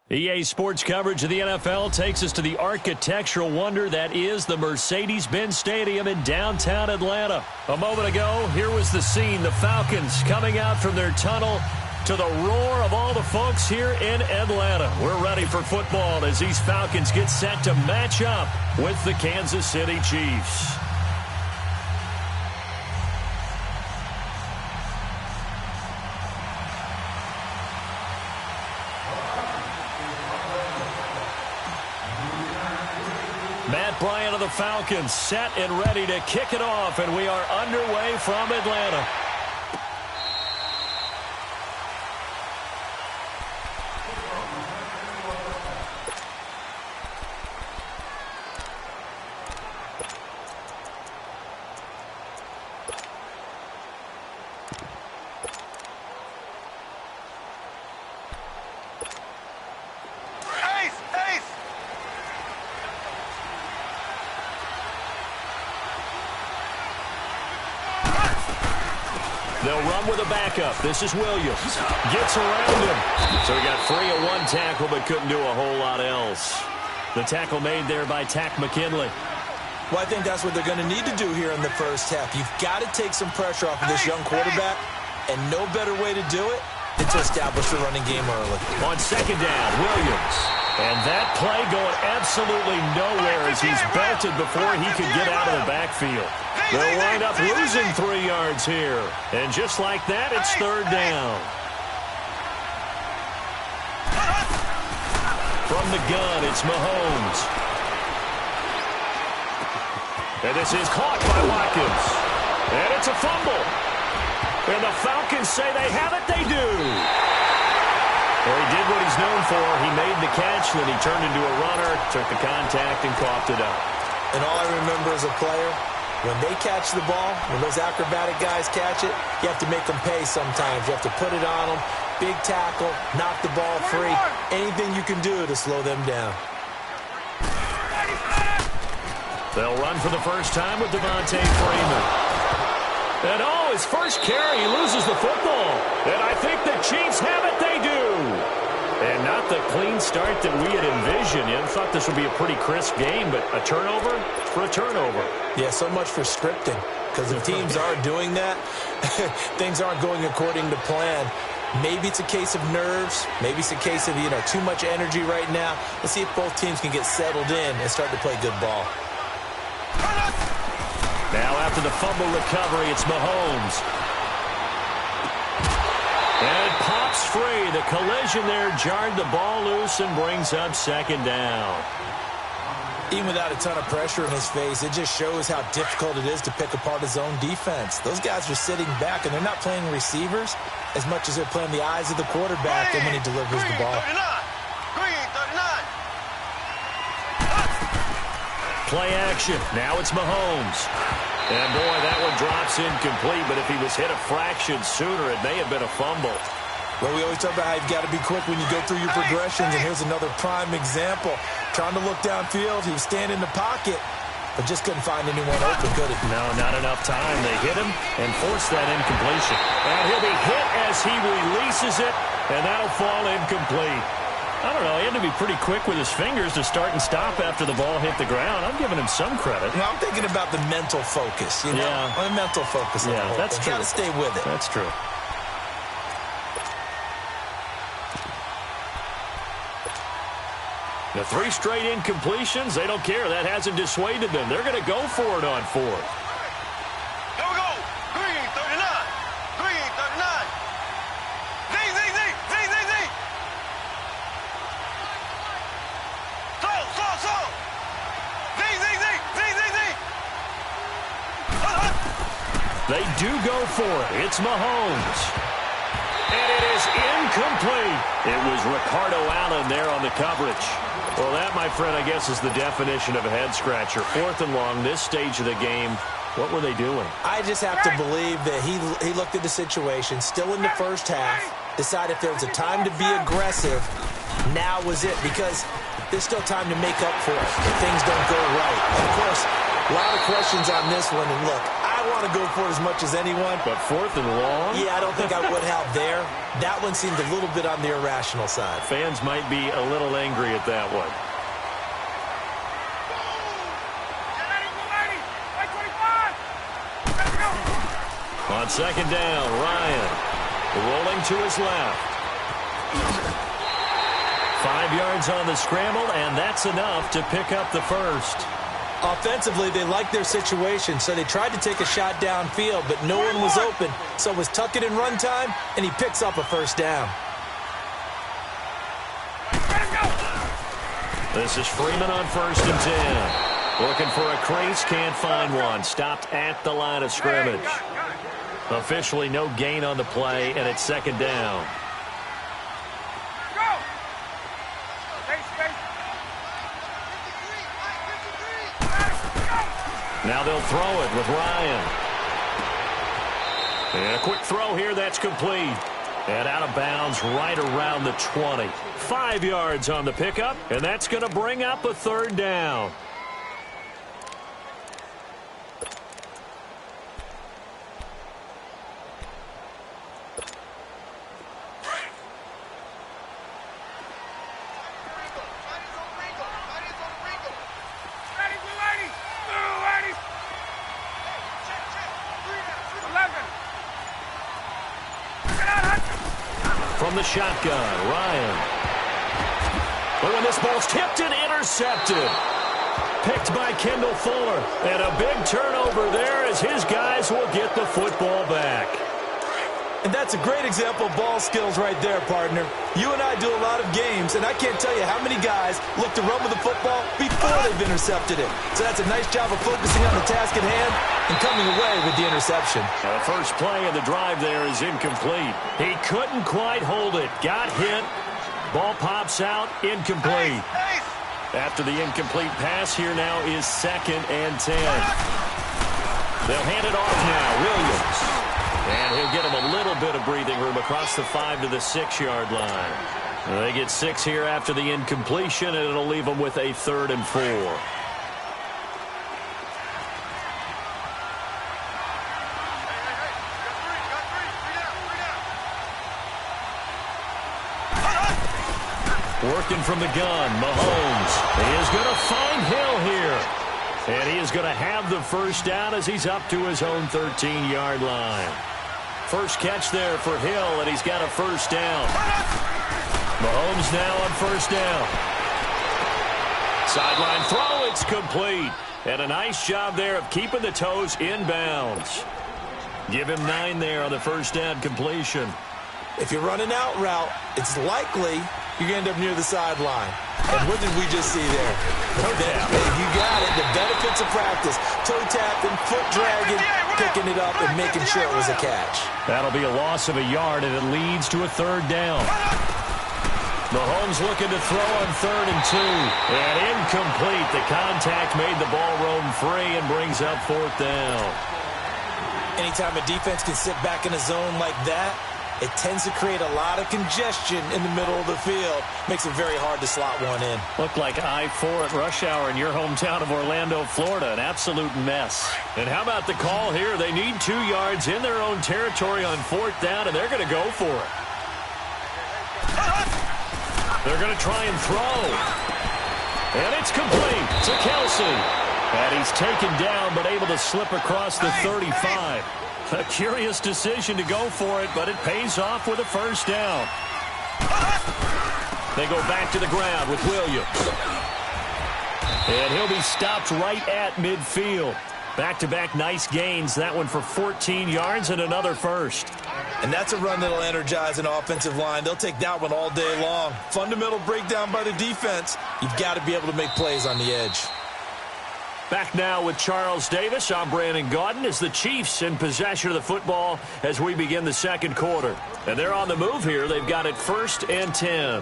EA Sports coverage of the NFL takes us to the architectural wonder that is the Mercedes-Benz Stadium in downtown Atlanta. A moment ago, here was the scene. The Falcons coming out from their tunnel to the roar of all the folks here in Atlanta. We're ready for football as these Falcons get set to match up with the Kansas City Chiefs. Matt Bryant of the Falcons set and ready to kick it off, and we are underway from Atlanta. They'll run with a backup. This is Williams. Gets around him. So he got free of one tackle but couldn't do a whole lot else. The tackle made there by Tack McKinley. Well, I think that's what they're going to need to do here in the first half. You've got to take some pressure off of this young quarterback, and no better way to do it than to establish the running game early. On second down, Williams. And that play going absolutely nowhere as he's belted before he could get out of the backfield. They'll wind up losing 3 yards here. And just like that, it's third down. From the gun, it's Mahomes. And this is caught by Watkins. And it's a fumble. And the Falcons say they have it. They do. Well, he did what he's known for. He made the catch, then he turned into a runner, took the contact, and coughed it up. And all I remember as a player, when they catch the ball, when those acrobatic guys catch it, you have to make them pay sometimes. You have to put it on them, big tackle, knock the ball free, anything you can do to slow them down. They'll run for the first time with Devontae Freeman. And his first carry, he loses the football. And I think the Chiefs have it, they do. And not the clean start that we had envisioned. I thought this would be a pretty crisp game, but a turnover for a turnover. Yeah, so much for scripting. Because if teams are doing that, things aren't going according to plan. Maybe it's a case of nerves. Maybe it's a case of, too much energy right now. Let's see if both teams can get settled in and start to play good ball. Now after the fumble recovery, it's Mahomes. And it pops free. The collision there jarred the ball loose and brings up second down. Even without a ton of pressure in his face, it just shows how difficult it is to pick apart his own defense. Those guys are sitting back, and they're not playing receivers as much as they're playing the eyes of the quarterback and when he delivers the ball. Play action. Now it's Mahomes. And, boy, that one drops incomplete, but if he was hit a fraction sooner, it may have been a fumble. Well, we always talk about how you've got to be quick when you go through your progressions, and here's another prime example. Trying to look downfield, he was standing in the pocket, but just couldn't find anyone open, could he? No, not enough time. They hit him and forced that incompletion. And he'll be hit as he releases it, and that'll fall incomplete. I don't know. He had to be pretty quick with his fingers to start and stop after the ball hit the ground. I'm giving him some credit. Well, I'm thinking about the mental focus, Yeah. The mental focus. Yeah, that's true. Got to stay with it. That's true. The 3 straight incompletions, they don't care. That hasn't dissuaded them. They're going to go for it on 4th. Here we go. Green, 39. Green, 39. Z. Slow. Z. They do go for it. It's Mahomes. And it is incomplete. It was Ricardo Allen there on the coverage. Well, that, my friend, I guess is the definition of a head-scratcher. 4th and long, this stage of the game. What were they doing? I just have to believe that he looked at the situation, still in the first half, decided if there was a time to be aggressive, now was it, because there's still time to make up for it if things don't go right. And, of course, a lot of questions on this one. And, look, I want to go for it as much as anyone. But 4th and long? Yeah, I don't think I would have there. That one seemed a little bit on the irrational side. Fans might be a little angry at that one. On 2nd down, Ryan rolling to his left. 5 yards on the scramble, and that's enough to pick up the first. Offensively, they liked their situation, so they tried to take a shot downfield, but no one was open. So it was tuck it in run time, and he picks up a first down. This is Freeman on 1st and 10. Looking for a crease, can't find one. Stopped at the line of scrimmage. Officially no gain on the play, and it's 2nd down. Now they'll throw it with Ryan. And a quick throw here, that's complete. And out of bounds right around the 20. 5 yards on the pickup, and that's going to bring up a 3rd down. From the shotgun, Ryan. Oh, and this ball's tipped and intercepted. Picked by Kendall Fuller. And a big turnover there as his guys will get the football back. And that's a great example of ball skills right there, partner. You and I do a lot of games, and I can't tell you how many guys look to run with the football before they've intercepted it. So that's a nice job of focusing on the task at hand and coming away with the interception. The first play of the drive there is incomplete. He couldn't quite hold it. Got hit. Ball pops out. Incomplete. After the incomplete pass, here now is 2nd and 10. They'll hand it off now. Williams. And he'll get him a little bit of breathing room across the 5 to the 6-yard line. They get 6 here after the incompletion, and it'll leave them with a 3rd and 4. Working from the gun, Mahomes is going to find Hill here. And he is going to have the first down as he's up to his own 13-yard line. First catch there for Hill, and he's got a first down. Mahomes now on 1st down. Sideline throw, it's complete. And a nice job there of keeping the toes inbounds. Give him 9 there on the first down completion. If you're running out route, it's likely you're going to end up near the sideline. And what did we just see there? Toe tap. You got it. The benefits of practice. Toe tapping, foot dragging, picking it up, and making sure it was a catch. That'll be a loss of a yard, and it leads to a 3rd down. Mahomes looking to throw on 3rd and 2. And incomplete. The contact made the ball roam free and brings up 4th down. Anytime a defense can sit back in a zone like that, it tends to create a lot of congestion in the middle of the field. Makes it very hard to slot one in. Looked like I-4 at rush hour in your hometown of Orlando, Florida. An absolute mess. And how about the call here? They need 2 yards in their own territory on 4th down, and they're going to go for it. They're going to try and throw. And it's complete to Kelsey. And he's taken down, but able to slip across the 35. A curious decision to go for it, but it pays off with a first down. They go back to the ground with Williams. And he'll be stopped right at midfield. Back-to-back nice gains. That one for 14 yards and another first. And that's a run that'll energize an offensive line. They'll take that one all day long. Fundamental breakdown by the defense. You've got to be able to make plays on the edge. Back now with Charles Davis. I'm Brandon Gaudin as the Chiefs in possession of the football as we begin the 2nd quarter. And they're on the move here. They've got it 1st and 10.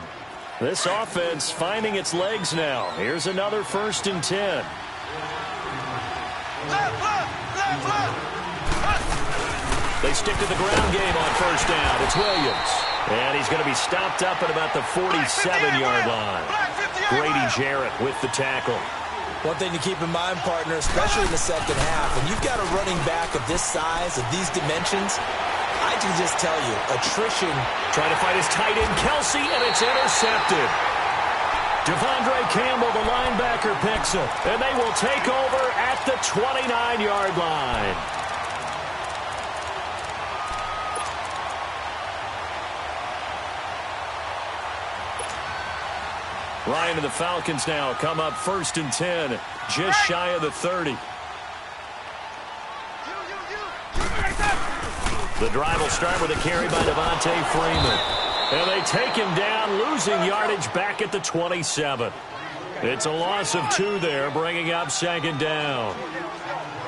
This offense finding its legs now. Here's another 1st and 10. They stick to the ground game on 1st down. It's Williams. And he's going to be stopped up at about the 47-yard line. Grady Jarrett with the tackle. One thing to keep in mind, partner, especially in the second half, when you've got a running back of this size, of these dimensions, I can just tell you, attrition. Trying to fight his tight end, Kelsey, and it's intercepted. Devondre Campbell, the linebacker, picks it, and they will take over at the 29-yard line. Ryan and the Falcons now come up 1st and 10, just shy of the 30. The drive will start with a carry by Devontae Freeman. And they take him down, losing yardage back at the 27. It's a loss of 2 there, bringing up 2nd down.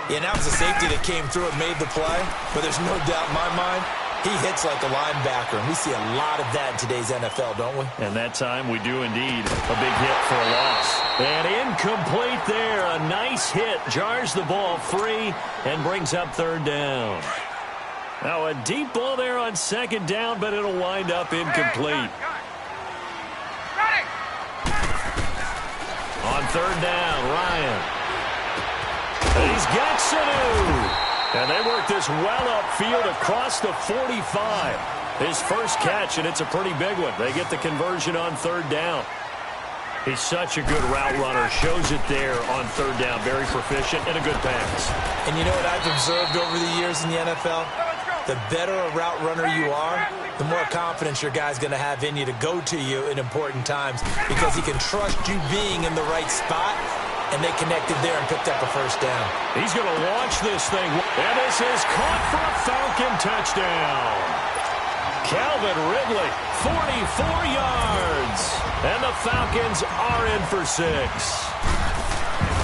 Yeah, that was a safety that came through and made the play, but there's no doubt in my mind, he hits like a linebacker, and we see a lot of that in today's NFL, don't we? And that time we do indeed. A big hit for a loss. And incomplete there. A nice hit. Jars the ball free and brings up 3rd down. Now a deep ball there on 2nd down, but it'll wind up incomplete. On 3rd down, Ryan. And he's got Sanu. And they work this well upfield across the 45. His first catch, and it's a pretty big one. They get the conversion on 3rd down. He's such a good route runner. Shows it there on 3rd down. Very proficient and a good pass. And you know what I've observed over the years in the NFL? The better a route runner you are, the more confidence your guy's going to have in you to go to you in important times because he can trust you being in the right spot, and they connected there and picked up a 1st down. He's going to launch this thing, and this is caught for a Falcon touchdown. Calvin Ridley, 44 yards, and the Falcons are in for 6.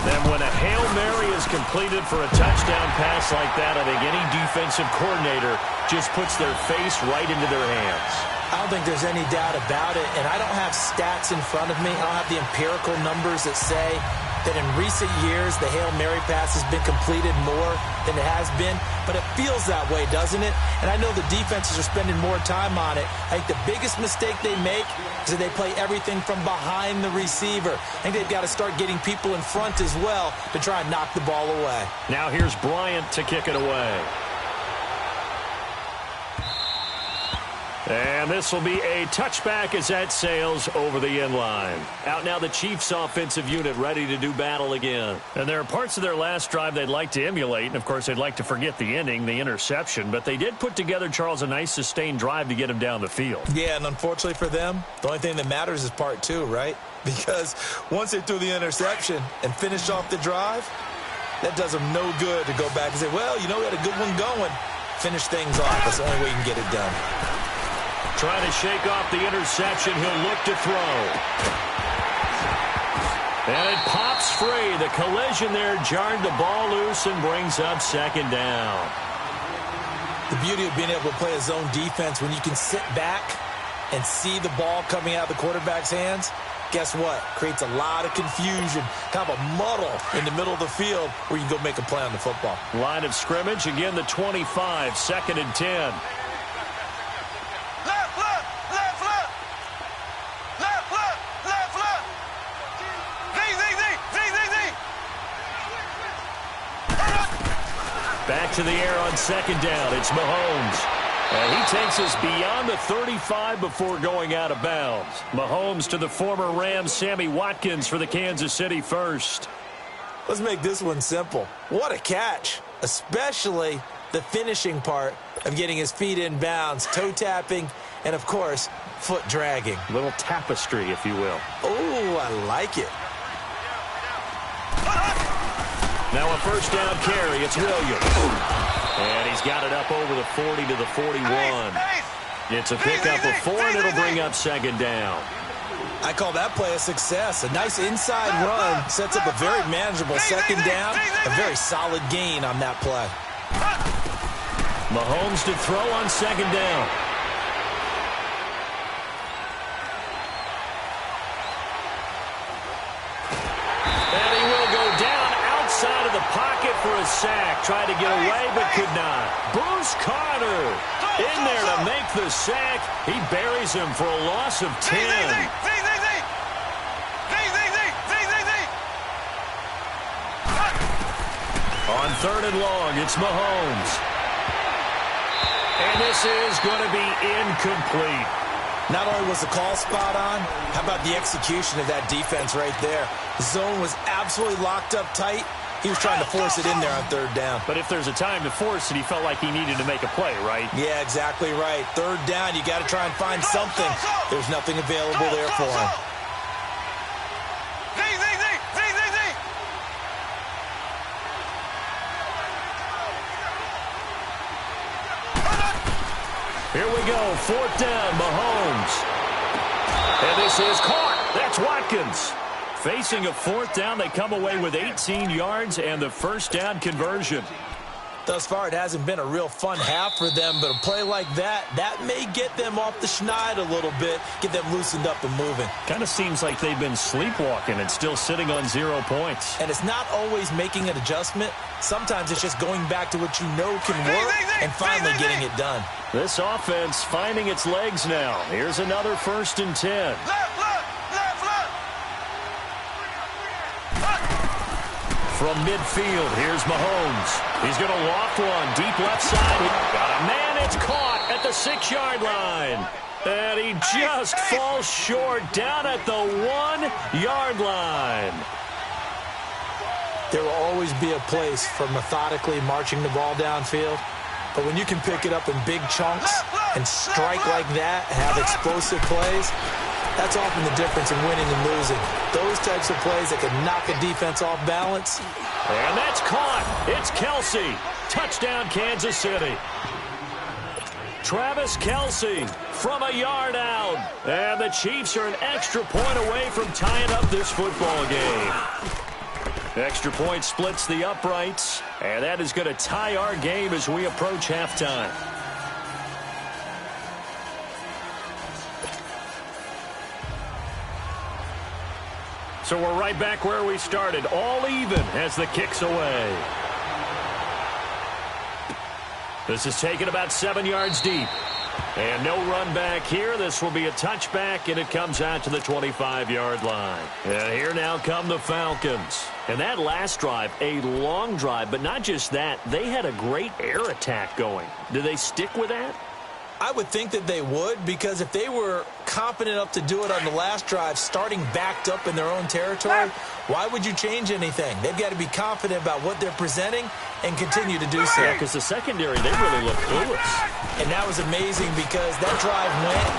Then when a Hail Mary is completed for a touchdown pass like that, I think any defensive coordinator just puts their face right into their hands. I don't think there's any doubt about it, and I don't have stats in front of me. I don't have the empirical numbers that say that in recent years the Hail Mary pass has been completed more than it has been, but it feels that way, doesn't it? And I know the defenses are spending more time on it. I think the biggest mistake they make is that they play everything from behind the receiver. I think they've got to start getting people in front as well to try and knock the ball away. Now here's Bryant to kick it away. And this will be a touchback as that sails over the end line. Out now the Chiefs offensive unit ready to do battle again. And there are parts of their last drive they'd like to emulate. And, of course, they'd like to forget the ending, the interception. But they did put together, Charles, a nice sustained drive to get him down the field. Yeah, and unfortunately for them, the only thing that matters is part 2, right? Because once they threw the interception and finished off the drive, that does them no good to go back and say, well, you know, we had a good one going. Finish things off. That's the only way you can get it done. Trying to shake off the interception. He'll look to throw. And it pops free. The collision there jarred the ball loose and brings up 2nd down. The beauty of being able to play a zone defense when you can sit back and see the ball coming out of the quarterback's hands, guess what? Creates a lot of confusion, kind of a muddle in the middle of the field where you can go make a play on the football. Line of scrimmage, again the 25, 2nd and 10. Back to the air on 2nd down. It's Mahomes. And he takes us beyond the 35 before going out of bounds. Mahomes to the former Rams, Sammy Watkins for the Kansas City first. Let's make this one simple. What a catch, especially the finishing part of getting his feet in bounds, toe tapping, and, of course, foot dragging. A little tapestry, if you will. Oh, I like it. Now a 1st down carry. It's Williams. And he's got it up over the 40 to the 41. It's a pickup of 4, and it'll bring up 2nd down. I call that play a success. A nice inside run sets up a very manageable 2nd down. A very solid gain on that play. Mahomes to throw on 2nd down. And he will go down outside of the pocket for a sack. Tried to get away but could not. Bruce Carter in there to make the sack. He buries him for a loss of 10. On 3rd and long, it's Mahomes. And this is going to be incomplete. Not only was the call spot on, how about the execution of that defense right there? The zone was absolutely locked up tight. He was trying to force it in there on 3rd down. But if there's a time to force it, he felt like he needed to make a play, right? Yeah, exactly right. 3rd down, you got to try and find something. There's nothing available there for him. Here we go, 4th down, Mahomes. And this is caught. That's Watkins. Facing a 4th down, they come away with 18 yards and the 1st down conversion. Thus far, it hasn't been a real fun half for them, but a play like that may get them off the schneid a little bit, get them loosened up and moving. Kind of seems like they've been sleepwalking and still sitting on 0 points. And it's not always making an adjustment. Sometimes it's just going back to what you know can work and finally getting it done. This offense finding its legs now. Here's another 1st and 10. From midfield, here's Mahomes. He's going to loft one deep left side. Got a man. It's caught at the 6-yard line. And he just falls short down at the 1-yard line. There will always be a place for methodically marching the ball downfield. But when you can pick it up in big chunks and strike like that, have explosive plays, that's often the difference in winning and losing. Those types of plays that can knock a defense off balance. And that's caught. It's Kelsey. Touchdown, Kansas City. Travis Kelsey from a yard out. And the Chiefs are an extra point away from tying up this football game. Extra point splits the uprights. And that is going to tie our game as we approach halftime. So we're right back where we started, all even as the kick's away. This is taken about 7 yards deep. And no run back here. This will be a touchback, and it comes out to the 25-yard line. And here now come the Falcons. And that last drive, a long drive, but not just that. They had a great air attack going. Do they stick with that? I would think that they would, because if they were confident enough to do it on the last drive, starting backed up in their own territory, why would you change anything? They've got to be confident about what they're presenting and continue to do so. Yeah, because the secondary, they really look clueless. And that was amazing because that drive went,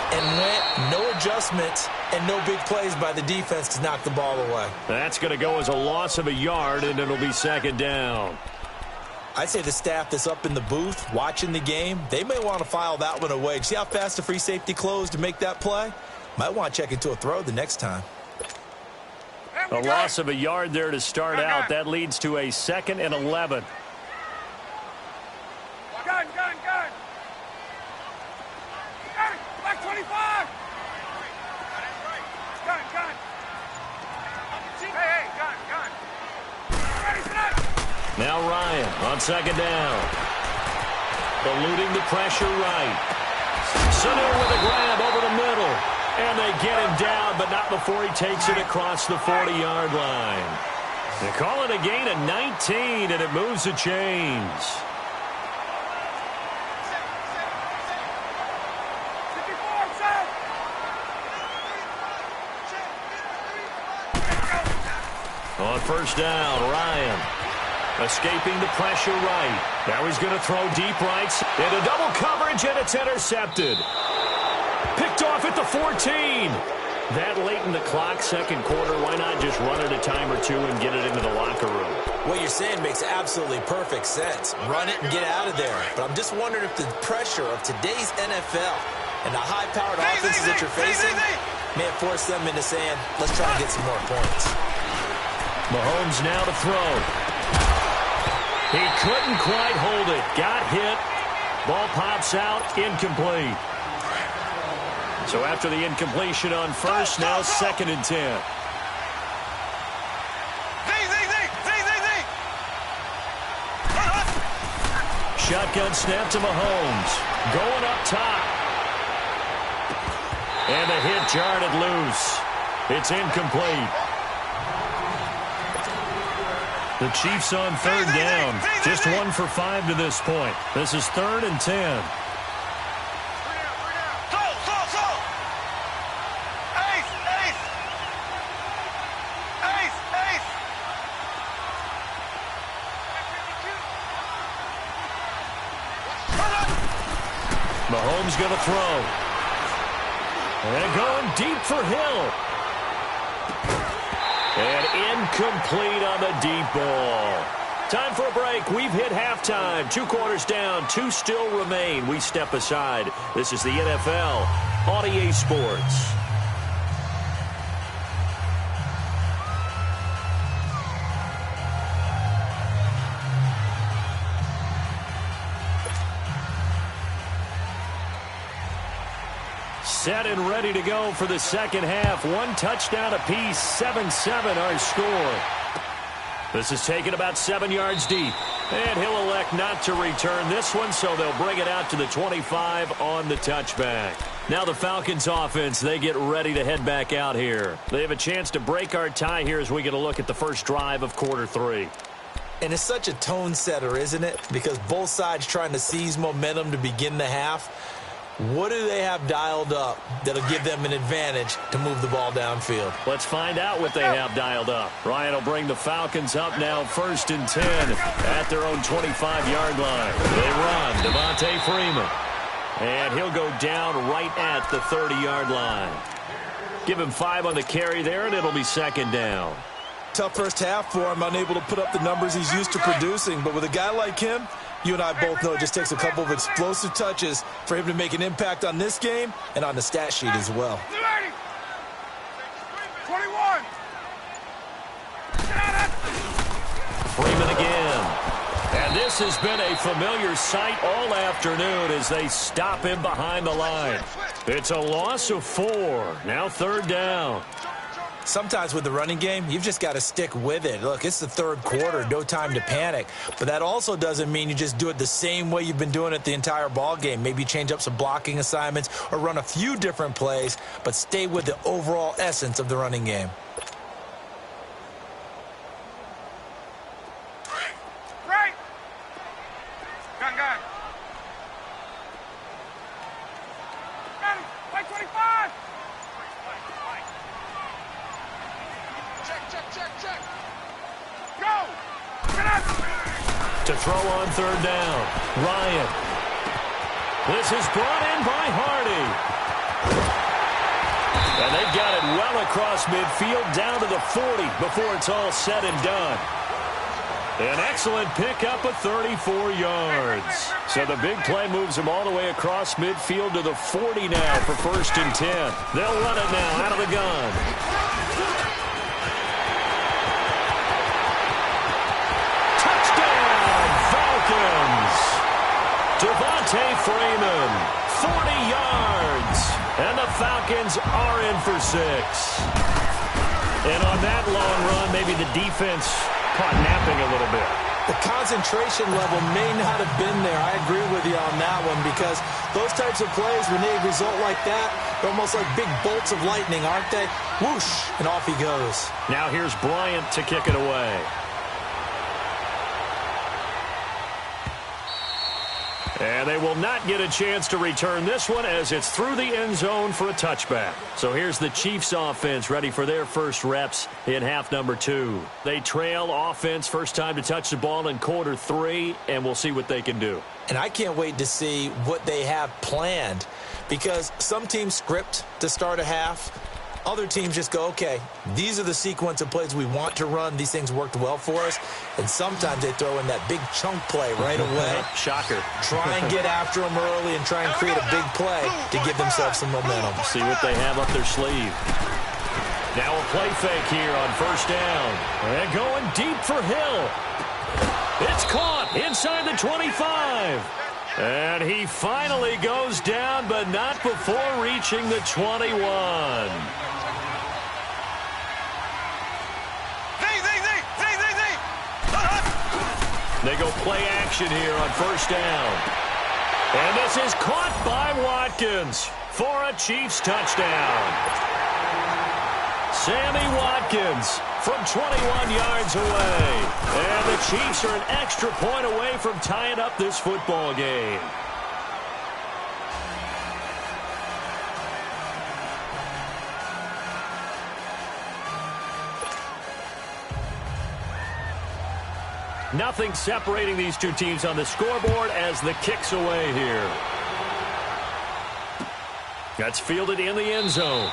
no adjustments, and no big plays by the defense to knock the ball away. That's going to go as a loss of a yard, and it'll be 2nd down. I'd say the staff that's up in the booth watching the game, they may want to file that one away. See how fast the free safety closed to make that play? Might want to check into a throw the next time. A loss of a yard there to start out. That leads to a 2nd and 11. Gun. Black 25. Gun. Hey, gun. Ready, snap. Now Ryan on 2nd down. Eluding the pressure right. Sanu with a grab over the middle. And they get him down, but not before he takes it across the 40-yard line. They call it a gain of 19, and it moves the chains. On 1st down, Ryan escaping the pressure right. Now he's going to throw deep right into double coverage, and it's intercepted. Picked off at the 14. That late in the clock, 2nd quarter, why not just run it a time or two and get it into the locker room? What you're saying makes absolutely perfect sense. Run it and get out of there. But I'm just wondering if the pressure of today's NFL and the high-powered offenses that you're facing may have forced them into saying, let's try and get some more points. Mahomes now to throw. He couldn't quite hold it. Got hit. Ball pops out. Incomplete. So after the incompletion on 1st, now 2nd and 10. Shotgun snap to Mahomes. Going up top. And the hit jarred it loose. It's incomplete. The Chiefs on third down. Just 1 for 5 to this point. This is 3rd and 10. Mahomes going to throw. And going deep for Hill. And incomplete on the deep ball. Time for a break. We've hit halftime. 2 quarters down. 2 still remain. We step aside. This is the NFL on EA Sports. Set and ready to go for the second half. 1 touchdown apiece. 7-7 our score. This is taken about 7 yards deep. And he'll elect not to return this one, so they'll bring it out to the 25 on the touchback. Now the Falcons offense, they get ready to head back out here. They have a chance to break our tie here as we get a look at the first drive of quarter 3. And it's such a tone setter, isn't it? Because both sides trying to seize momentum to begin the half. What do they have dialed up that'll give them an advantage to move the ball downfield? Let's find out what they have dialed up. Ryan will bring the Falcons up now 1st and 10 at their own 25-yard line. They run. Devontae Freeman. And he'll go down right at the 30-yard line. Give him 5 on the carry there, and it'll be 2nd down. Tough first half for him, unable to put up the numbers he's used to producing. But with a guy like him, you and I both know it just takes a couple of explosive touches for him to make an impact on this game and on the stat sheet as well. 21. Freeman again. And this has been a familiar sight all afternoon as they stop him behind the line. It's a loss of 4. Now 3rd down. Sometimes with the running game, you've just got to stick with it. Look, it's the 3rd quarter, no time to panic. But that also doesn't mean you just do it the same way you've been doing it the entire ball game. Maybe change up some blocking assignments or run a few different plays, but stay with the overall essence of the running game. Right. Gun. Got him. Like 25. Check. Go! Get up! To throw on 3rd down. Ryan. This is brought in by Hardy. And they've got it well across midfield down to the 40 before it's all said and done. An excellent pickup of 34 yards. So the big play moves them all the way across midfield to the 40 now for 1st and 10. They'll run it now out of the gun. Devontae Freeman, 40 yards, and the Falcons are in for 6. And on that long run, maybe the defense caught napping a little bit. The concentration level may not have been there. I agree with you on that one because those types of plays, when they result like that, they're almost like big bolts of lightning, aren't they? Whoosh, and off he goes. Now here's Bryant to kick it away. And they will not get a chance to return this one as it's through the end zone for a touchback. So here's the Chiefs offense ready for their first reps in half number 2. They trail offense first time to touch the ball in quarter 3, and we'll see what they can do. And I can't wait to see what they have planned because some teams script to start a half. Other teams just go, okay, these are the sequence of plays we want to run. These things worked well for us. And sometimes they throw in that big chunk play right away. Shocker. Try and get after them early and try and create a big play to give themselves some momentum. See what they have up their sleeve. Now a play fake here on 1st down. And going deep for Hill. It's caught inside the 25. And he finally goes down, but not before reaching the 21. They go play action here on 1st down. And this is caught by Watkins for a Chiefs touchdown. Sammy Watkins from 21 yards away. And the Chiefs are an extra point away from tying up this football game. Nothing separating these two teams on the scoreboard as the kick's away here. That's fielded in the end zone.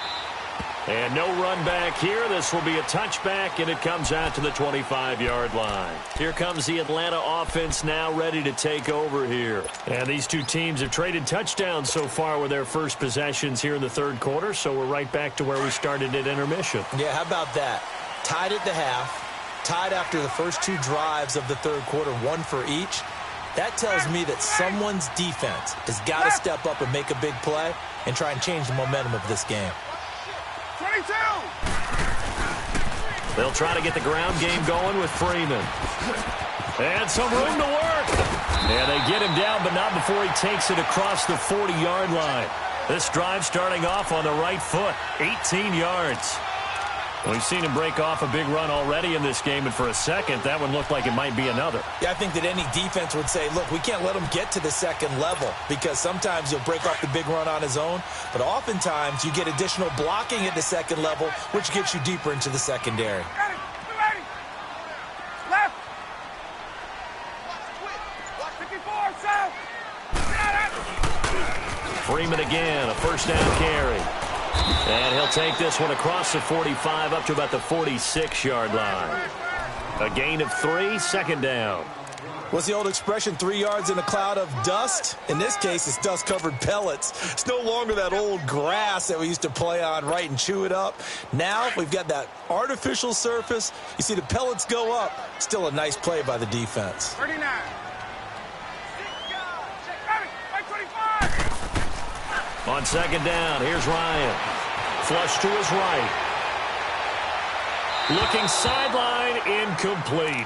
And no run back here. This will be a touchback, and it comes out to the 25-yard line. Here comes the Atlanta offense now ready to take over here. And these two teams have traded touchdowns so far with their first possessions here in the third quarter, so we're right back to where we started at intermission. Yeah, how about that? Tied at the half. Tied after the first two drives of the third quarter, one for each. That tells me that someone's defense has got to step up and make a big play and try and change the momentum of this game. 22! They'll try to get the ground game going with Freeman. And some room to work. And they get him down, but not before he takes it across the 40-yard line. This drive starting off on the right foot, 18 yards. We've seen him break off a big run already in this game, and for a second, that one looked like it might be another. Yeah, I think that any defense would say, look, we can't let him get to the second level because sometimes he'll break off the big run on his own, but oftentimes you get additional blocking at the second level, which gets you deeper into the secondary. Got it! 280! Left! 54, south! Got it! Freeman again, a first down carry. And he'll take this one across the 45 up to about the 46-yard line. A gain of 3, second down. What's the old expression, 3 yards in a cloud of dust? In this case, it's dust-covered pellets. It's no longer that old grass that we used to play on, right, and chew it up. Now we've got that artificial surface. You see the pellets go up. Still a nice play by the defense. 39. Got it! 25! On second down, here's Ryan. Flush to his right. Looking sideline, incomplete.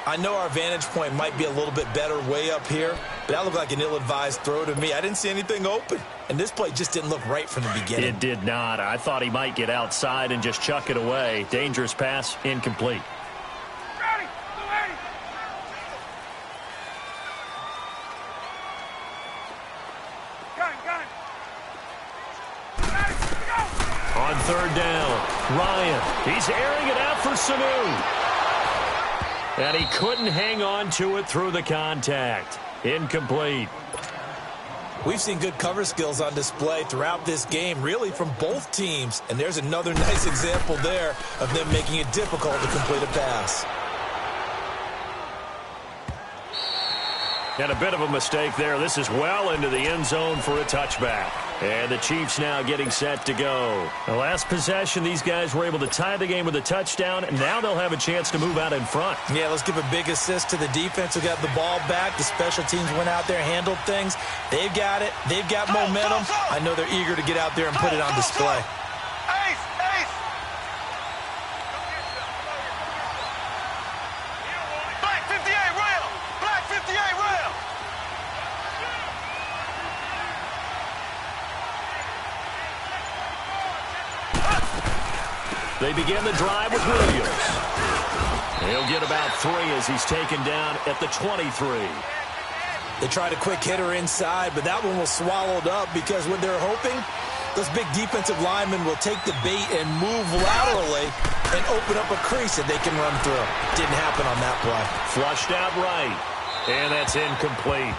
I know our vantage point might be a little bit better way up here, but that looked like an ill-advised throw to me. I didn't see anything open, and this play just didn't look right from the beginning. It did not. I thought he might get outside and just chuck it away. Dangerous pass, incomplete. Ready! 280! Got it! Got it! Go! On third down, Ryan. He's airing it out for Sanu. And he couldn't hang on to it through the contact. Incomplete. We've seen good cover skills on display throughout this game, really from both teams. And there's another nice example there of them making it difficult to complete a pass. And a bit of a mistake there. This is well into the end zone for a touchback. And the Chiefs now getting set to go. The last possession, these guys were able to tie the game with a touchdown, and now they'll have a chance to move out in front. Yeah, let's give a big assist to the defense who got the ball back. The special teams went out there, handled things. They've got it. They've got momentum. I know they're eager to get out there and put it on display. Ace! Ace! Black 58 rail! Black 58 rail! They begin the drive with Williams. He'll get about 3 as he's taken down at the 23. They tried a quick hitter inside, but that one was swallowed up because what they're hoping, those big defensive linemen will take the bait and move laterally and open up a crease that they can run through. Didn't happen on that play. Flushed out right. And that's incomplete.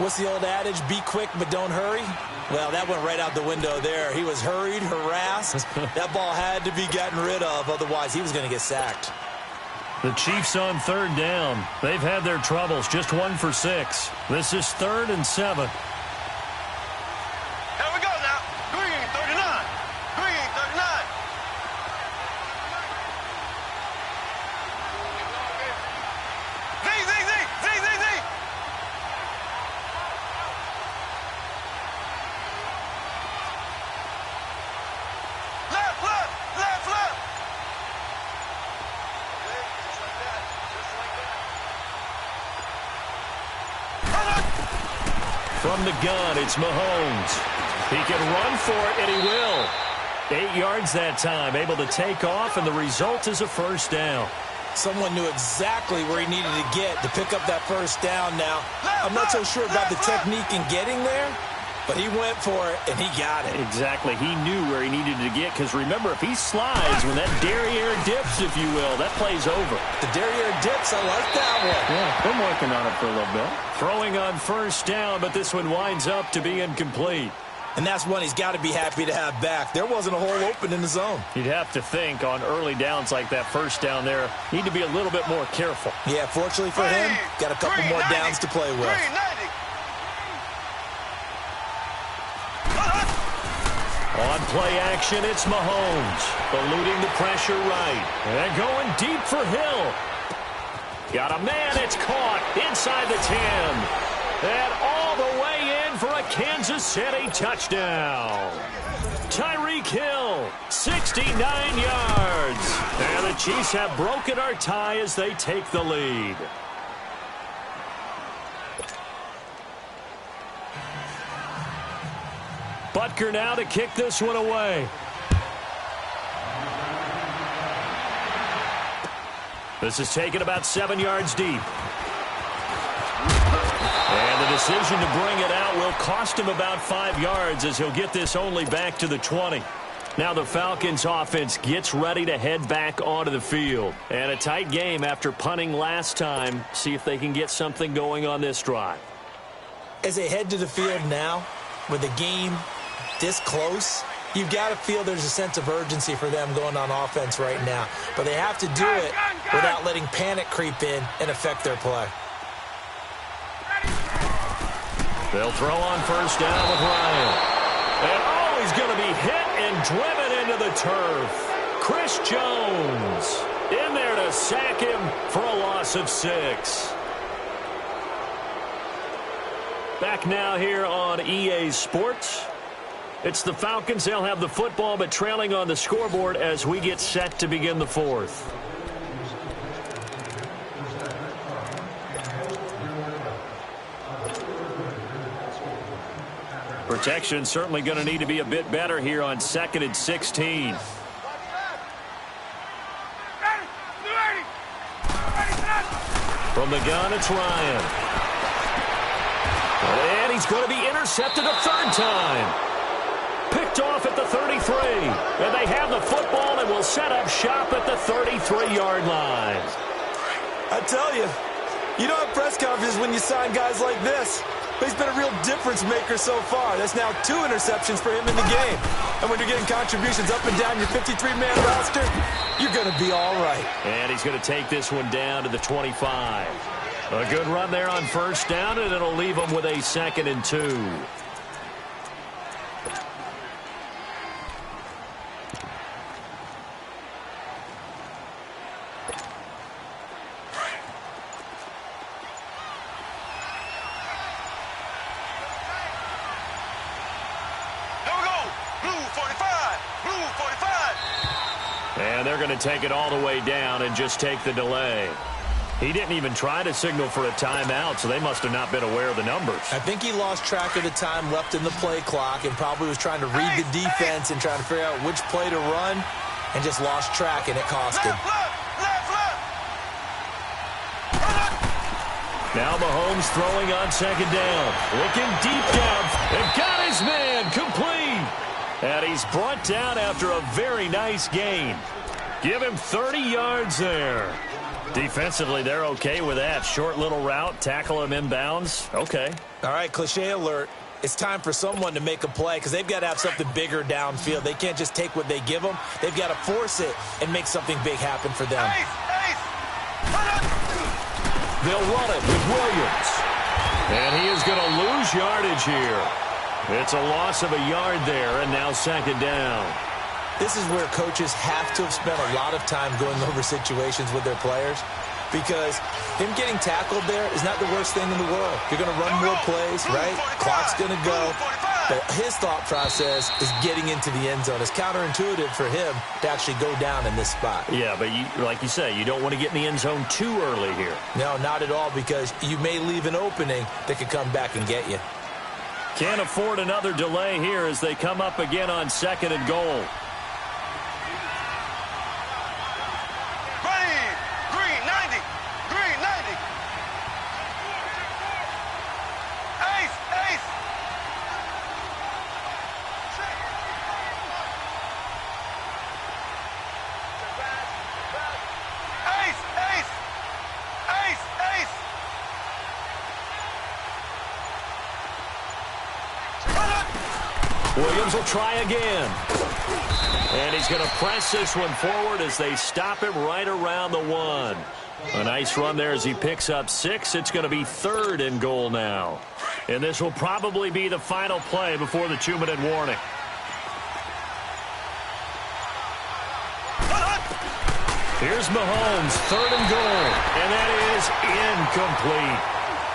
What's the old adage? Be quick, but don't hurry. Well, that went right out the window there. He was hurried, harassed. That ball had to be gotten rid of, otherwise he was going to get sacked. The Chiefs on third down. They've had their troubles, just 1 for 6. This is 3rd and 7. Here we go now. Green 39. Green 39. Z, Z, Z, Z, Z, Z. Left, left, left, left. Just like that. Just like that. From the gun, it's Mahomes. He can run for it, and he will. 8 yards that time, able to take off, and the result is a first down. Someone knew exactly where he needed to get to pick up that first down now. I'm not so sure about the technique in getting there, but he went for it, and he got it. Exactly. He knew where he needed to get, because remember, if he slides, when that derriere dips, if you will, that play's over. The derriere dips, I like that one. Yeah, been working on it for a little bit. Throwing on first down, but this one winds up to be incomplete. And that's one he's got to be happy to have back. There wasn't a hole open in the zone. You'd have to think on early downs like that first down there, need to be a little bit more careful. Yeah, fortunately for him, got a couple more downs to play with. On play action, it's Mahomes. Eluding the pressure right. And going deep for Hill. Got a man, it's caught inside the 10. And all the way in for a Kansas City touchdown. Tyreek Hill, 69 yards. And the Chiefs have broken our tie as they take the lead. Butker now to kick this one away. This is taken about 7 yards deep. And the decision to bring it out will cost him about 5 yards as he'll get this only back to the 20. Now the Falcons offense gets ready to head back onto the field. And a tight game after punting last time. See if they can get something going on this drive. As they head to the field now, with the game this close, you've got to feel there's a sense of urgency for them going on offense right now. But they have to do it without letting panic creep in and affect their play. They'll throw on first down with Ryan. And oh, he's going to be hit and driven into the turf. Chris Jones in there to sack him for a loss of 6. Back now here on EA Sports. It's the Falcons. They'll have the football, but trailing on the scoreboard as we get set to begin the fourth. Protection certainly going to need to be a bit better here on 2nd and 16. From the gun, it's Ryan. And he's going to be intercepted a third time. Picked off at the 33. And they have the football and will set up shop at the 33-yard line. I tell you, you don't have press conferences when you sign guys like this. But he's been a real difference maker so far. That's now 2 interceptions for him in the game. And when you're getting contributions up and down your 53-man roster, you're going to be all right. And he's going to take this one down to the 25. A good run there on first down, and it'll leave him with a 2nd and 2. And they're going to take it all the way down and just take the delay. He didn't even try to signal for a timeout, so they must have not been aware of the numbers. I think he lost track of the time left in the play clock and probably was trying to read the defense and trying to figure out which play to run and just lost track, and it cost him. Now Mahomes throwing on 2nd down. Looking deep down and got his man complete. And he's brought down after a very nice gain. Give him 30 yards there. Defensively, they're okay with that. Short little route, tackle him inbounds. Okay. All right, cliche alert. It's time for someone to make a play because they've got to have something bigger downfield. They can't just take what they give them. They've got to force it and make something big happen for them. They'll run it with Williams. And he is going to lose yardage here. It's a loss of a yard there, and now 2nd down. This is where coaches have to have spent a lot of time going over situations with their players because him getting tackled there is not the worst thing in the world. You're going to run more plays, right? Clock's going to go. But his thought process is getting into the end zone. It's counterintuitive for him to actually go down in this spot. Yeah, but like you say, you don't want to get in the end zone too early here. No, not at all, because you may leave an opening that could come back and get you. Can't afford another delay here as they come up again on 2nd and goal. Williams will try again. And he's going to press this one forward as they stop him right around the 1. A nice run there as he picks up 6. It's going to be 3rd and goal now. And this will probably be the final play before the 2-minute warning. Here's Mahomes, 3rd and goal. And that is incomplete.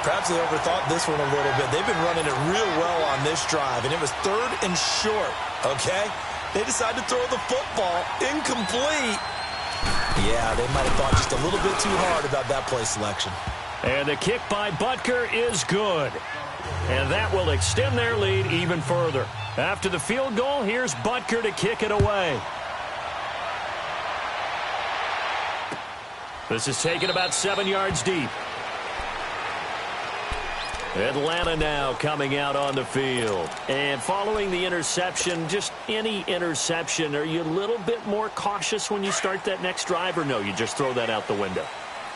Perhaps they overthought this one a little bit. They've been running it real well on this drive, and it was 3rd and short, okay? They decided to throw the football incomplete. Yeah, they might have thought just a little bit too hard about that play selection. And the kick by Butker is good. And that will extend their lead even further. After the field goal, here's Butker to kick it away. This is taken about 7 yards deep. Atlanta now coming out on the field. And following the interception, just any interception, are you a little bit more cautious when you start that next drive, or no, you just throw that out the window?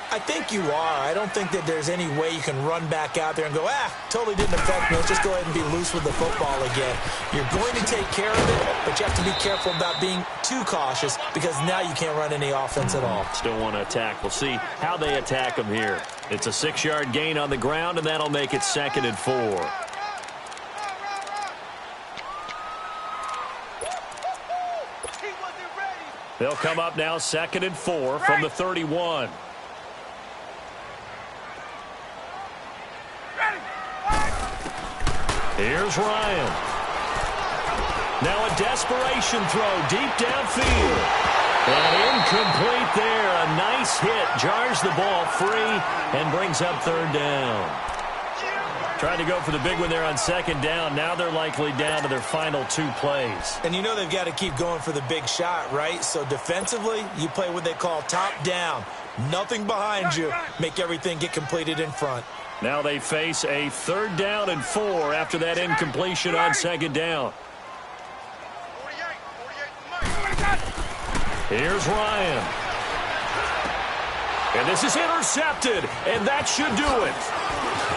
I think you are. I don't think that there's any way you can run back out there and go, totally didn't affect me. Let's just go ahead and be loose with the football again. You're going to take care of it, but you have to be careful about being too cautious because now you can't run any offense at all. Still want to attack. We'll see how they attack them here. It's a 6-yard gain on the ground, and that'll make it 2nd and 4. They'll come up now 2nd and 4 from the 31. Here's Ryan. Now a desperation throw deep downfield. And incomplete there. A nice hit. Jars the ball free and brings up 3rd down. Trying to go for the big one there on 2nd down. Now they're likely down to their final 2 plays. And you know they've got to keep going for the big shot, right? So defensively, you play what they call top down. Nothing behind you. Make everything get completed in front. Now they face a 3rd down and 4 after that incompletion on 2nd down. Here's Ryan. And this is intercepted, and that should do it.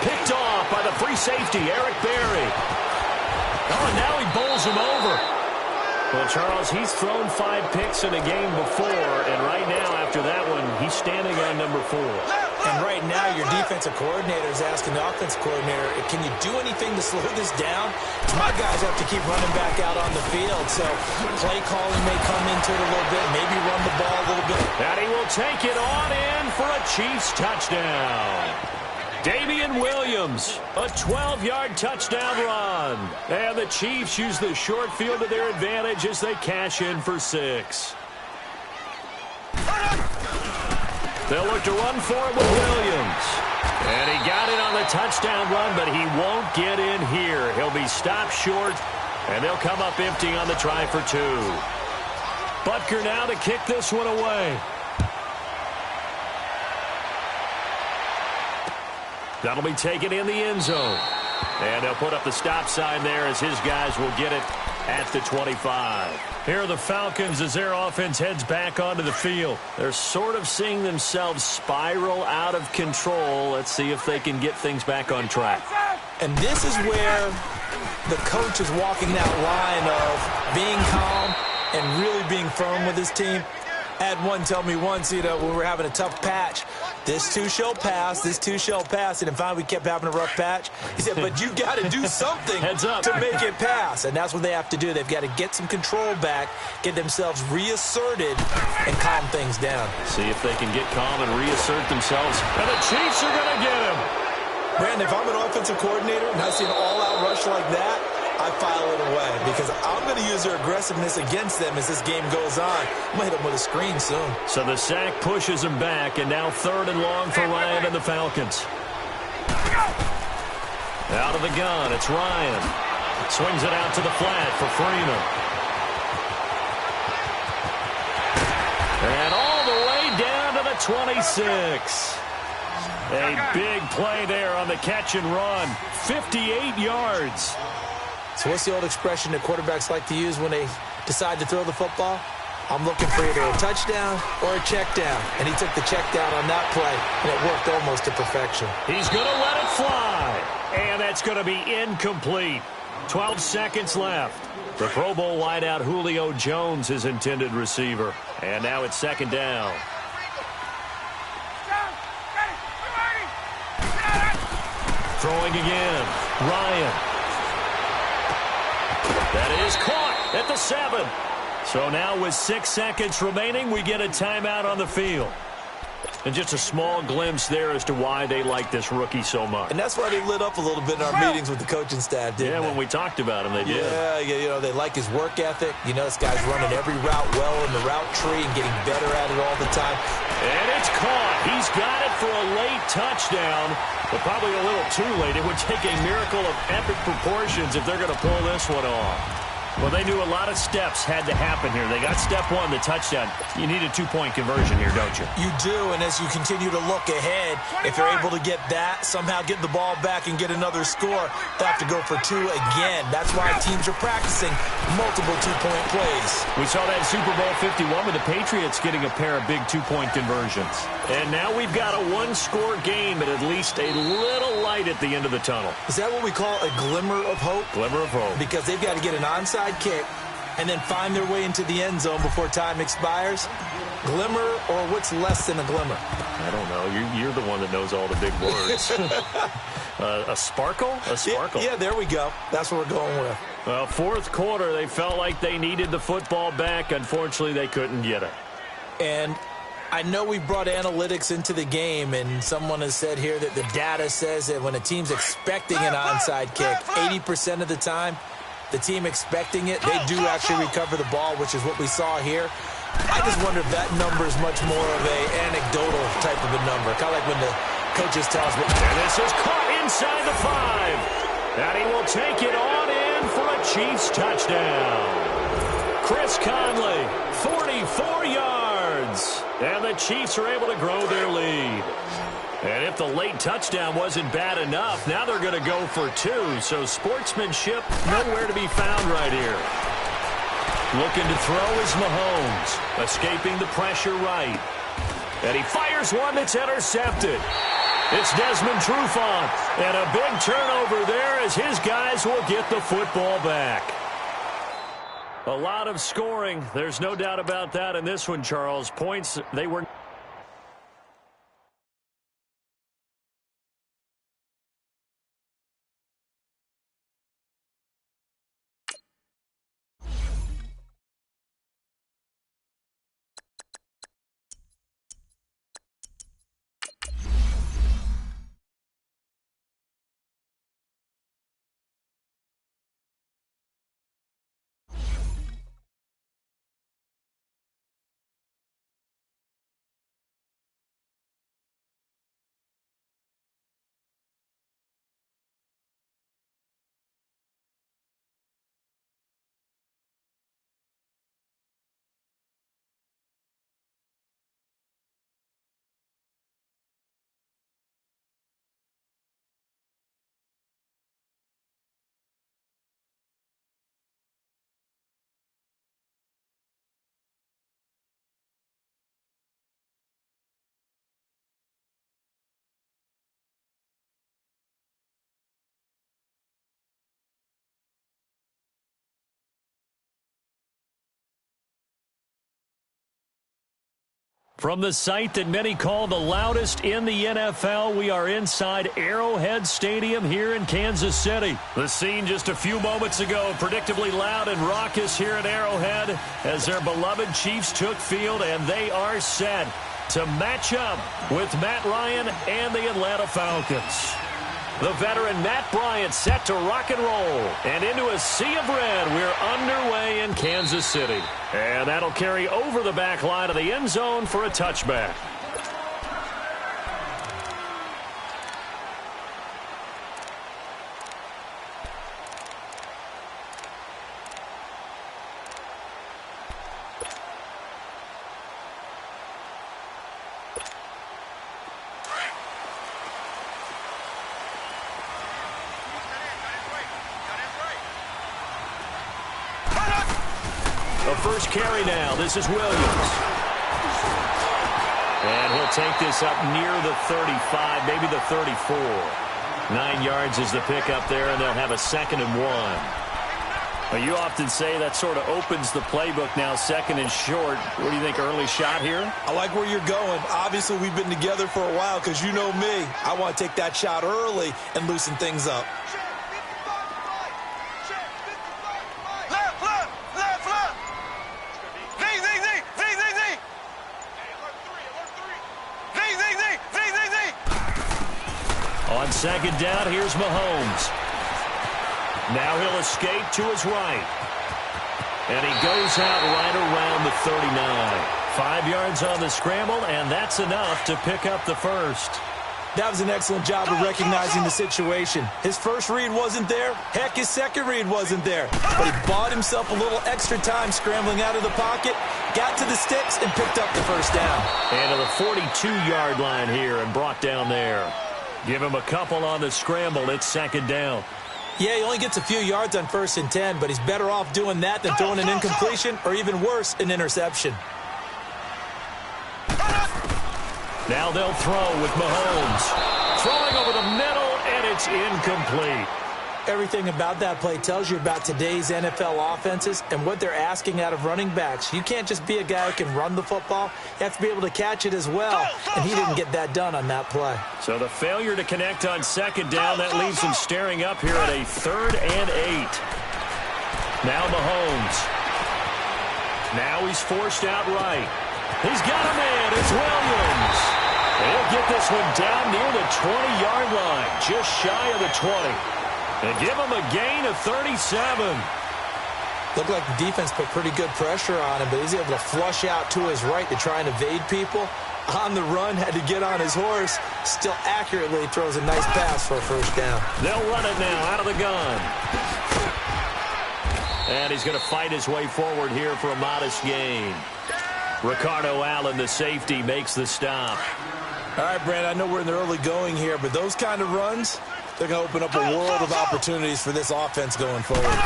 Picked off by the free safety, Eric Berry. Oh, and now he bowls him over. Well, Charles, he's thrown 5 picks in a game before, and right now, after that one, he's standing on number 4. And right now, your defensive coordinator is asking the offensive coordinator, can you do anything to slow this down? My guys have to keep running back out on the field, so play calling may come into it a little bit, maybe run the ball a little bit. And he will take it on in for a Chiefs touchdown. Damian Williams, a 12-yard touchdown run. And the Chiefs use the short field to their advantage as they cash in for 6. They'll look to run for it with Williams. And he got it on the touchdown run, but he won't get in here. He'll be stopped short, and they'll come up empty on the try for 2. Butker now to kick this one away. That'll be taken in the end zone. And they'll put up the stop sign there as his guys will get it at the 25. Here are the Falcons as their offense heads back onto the field. They're sort of seeing themselves spiral out of control. Let's see if they can get things back on track. And this is where the coach is walking that line of being calm and really being firm with his team. I had one tell me once, when we were having a tough patch, this too shall pass, this too shall pass. And finally we kept having a rough patch. He said, but you got to do something to make it pass. And that's what they have to do. They've got to get some control back, get themselves reasserted, and calm things down. See if they can get calm and reassert themselves. And the Chiefs are going to get him. Brandon, if I'm an offensive coordinator and I see an all-out rush like that, I file it away because I'm going to use their aggressiveness against them as this game goes on. I'm going to hit them with a screen soon. So the sack pushes him back, and now 3rd and long for Ryan and the Falcons. Out of the gun, it's Ryan. Swings it out to the flat for Freeman. And all the way down to the 26. A big play there on the catch and run. 58 yards. So what's the old expression that quarterbacks like to use when they decide to throw the football? I'm looking for either a touchdown or a check down. And he took the check down on that play, and it worked almost to perfection. He's going to let it fly. And that's going to be incomplete. 12 seconds left. The Pro Bowl wideout Julio Jones, his intended receiver. And now it's second down. Throwing again. Ryan. That is caught at the 7. So now with 6 seconds remaining, we get a timeout on the field. And just a small glimpse there as to why they like this rookie so much. And that's why they lit up a little bit in our meetings with the coaching staff, didn't they? When we talked about him, they did. Yeah, they like his work ethic. This guy's running every route well in the route tree and getting better at it all the time. And it's caught. He's got it for a late touchdown, but probably a little too late. It would take a miracle of epic proportions if they're going to pull this one off. Well, they knew a lot of steps had to happen here. They got step one, the touchdown. You need a 2-point conversion here, don't you? You do, and as you continue to look ahead, if they're able to get that, somehow get the ball back and get another score, they have to go for 2 again. That's why teams are practicing multiple 2-point plays. We saw that Super Bowl 51 with the Patriots getting a pair of big 2-point conversions. And now we've got a 1-score game at least a little light at the end of the tunnel. Is that what we call a glimmer of hope? Glimmer of hope. Because they've got to get an onside kick and then find their way into the end zone before time expires. Glimmer, or what's less than a glimmer? I don't know. You're the one that knows all the big words. A sparkle? A sparkle. Yeah, there we go. That's what we're going with. Well, fourth quarter, they felt like they needed the football back. Unfortunately, they couldn't get it. And I know we brought analytics into the game, and someone has said here that the data says that when a team's expecting an onside kick, 80% of the time, the team expecting it, they do actually recover the ball, which is what we saw here. I just wonder if that number is much more of a anecdotal type of a number, kind of like when the coaches tell us. And this is caught inside the 5. And he will take it on in for a Chiefs touchdown. Chris Conley, 44 yards. And the Chiefs are able to grow their lead. And if the late touchdown wasn't bad enough, now they're going to go for 2. So sportsmanship nowhere to be found right here. Looking to throw is Mahomes. Escaping the pressure right. And he fires one that's intercepted. It's Desmond Trufant. And a big turnover there as his guys will get the football back. A lot of scoring. There's no doubt about that in this one, Charles. Points, they were... From the site that many call the loudest in the NFL, we are inside Arrowhead Stadium here in Kansas City. The scene just a few moments ago, predictably loud and raucous here at Arrowhead as their beloved Chiefs took field, and they are set to match up with Matt Ryan and the Atlanta Falcons. The veteran Matt Bryant set to rock and roll. And into a sea of red, we're underway in Kansas City. And that'll carry over the back line of the end zone for a touchback. First carry now. This is Williams. And he'll take this up near the 35, maybe the 34. 9 yards is the pickup there, and they'll have a 2nd and 1. Well, you often say that sort of opens the playbook now, 2nd and short. What do you think, early shot here? I like where you're going. Obviously, we've been together for a while because you know me. I want to take that shot early and loosen things up. On 2nd down, here's Mahomes. Now he'll escape to his right. And he goes out right around the 39. 5 yards on the scramble, and that's enough to pick up the first. That was an excellent job of recognizing the situation. His first read wasn't there. Heck, his second read wasn't there. But he bought himself a little extra time scrambling out of the pocket, got to the sticks, and picked up the first down. And to the 42-yard line here and brought down there. Give him a couple on the scramble. It's 2nd down. Yeah, he only gets a few yards on 1st and 10, but he's better off doing that than throwing an incompletion or even worse, an interception. Now they'll throw with Mahomes. Throwing over the middle, and it's incomplete. Everything about that play tells you about today's NFL offenses and what they're asking out of running backs. You can't just be a guy who can run the football. You have to be able to catch it as well, and he didn't get that done on that play. So the failure to connect on 2nd down, that leaves him staring up here at a 3rd and 8. Now Mahomes. Now he's forced out right. He's got a man. It's Williams. He'll get this one down near the 20-yard line, just shy of the 20. And give him a gain of 37. Looked like the defense put pretty good pressure on him, but he's able to flush out to his right to try and evade people. On the run, had to get on his horse. Still accurately throws a nice pass for a first down. They'll run it now out of the gun. And he's going to fight his way forward here for a modest gain. Ricardo Allen, the safety, makes the stop. All right, Brand, I know we're in the early going here, but those kind of runs, they're going to open up a world of opportunities for this offense going forward.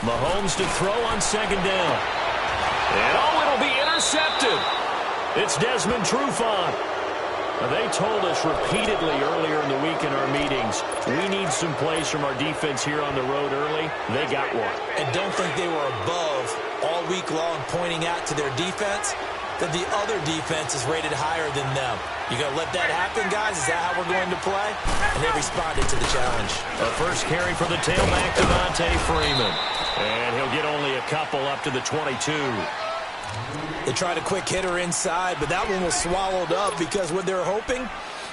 Mahomes to throw on 2nd down. And it'll be intercepted. It's Desmond Trufant. They told us repeatedly earlier in the week in our meetings, we need some plays from our defense here on the road early. They got one. And don't think they were above all week long pointing out to their defense that the other defense is rated higher than them. You going to let that happen, guys? Is that how we're going to play? And they responded to the challenge. A first carry for the tailback, Devontae Freeman. And he'll get only a couple up to the 22. They tried a quick hitter inside, but that one was swallowed up because what they're hoping,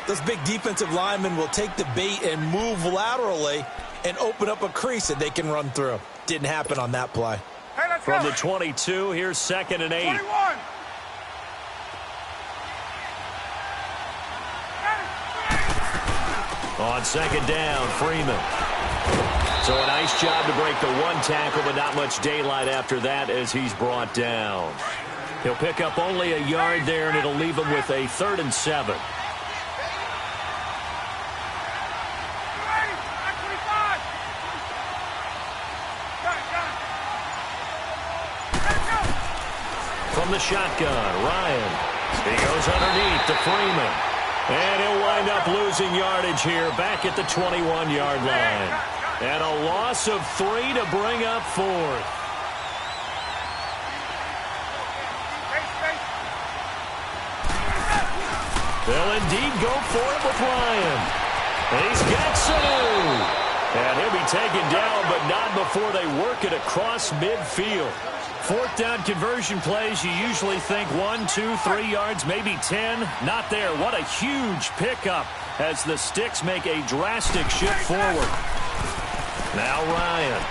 those big defensive linemen will take the bait and move laterally and open up a crease that they can run through. Didn't happen on that play. Hey, From the 22, here's 2nd and 8. 21. On 2nd down, Freeman. So a nice job to break the one tackle, but not much daylight after that as he's brought down. He'll pick up only a yard there, and it'll leave him with a 3rd and 7. From the shotgun, Ryan. He goes underneath to Freeman. And he'll wind up losing yardage here back at the 21-yard line. And a loss of 3 to bring up 4th. They'll indeed go for it with Ryan. And he's got Sanu. And he'll be taken down, but not before they work it across midfield. 4th down conversion plays, you usually think 1, 2, 3 yards, maybe 10. Not there. What a huge pickup as the Sticks make a drastic shift forward. Now Ryan.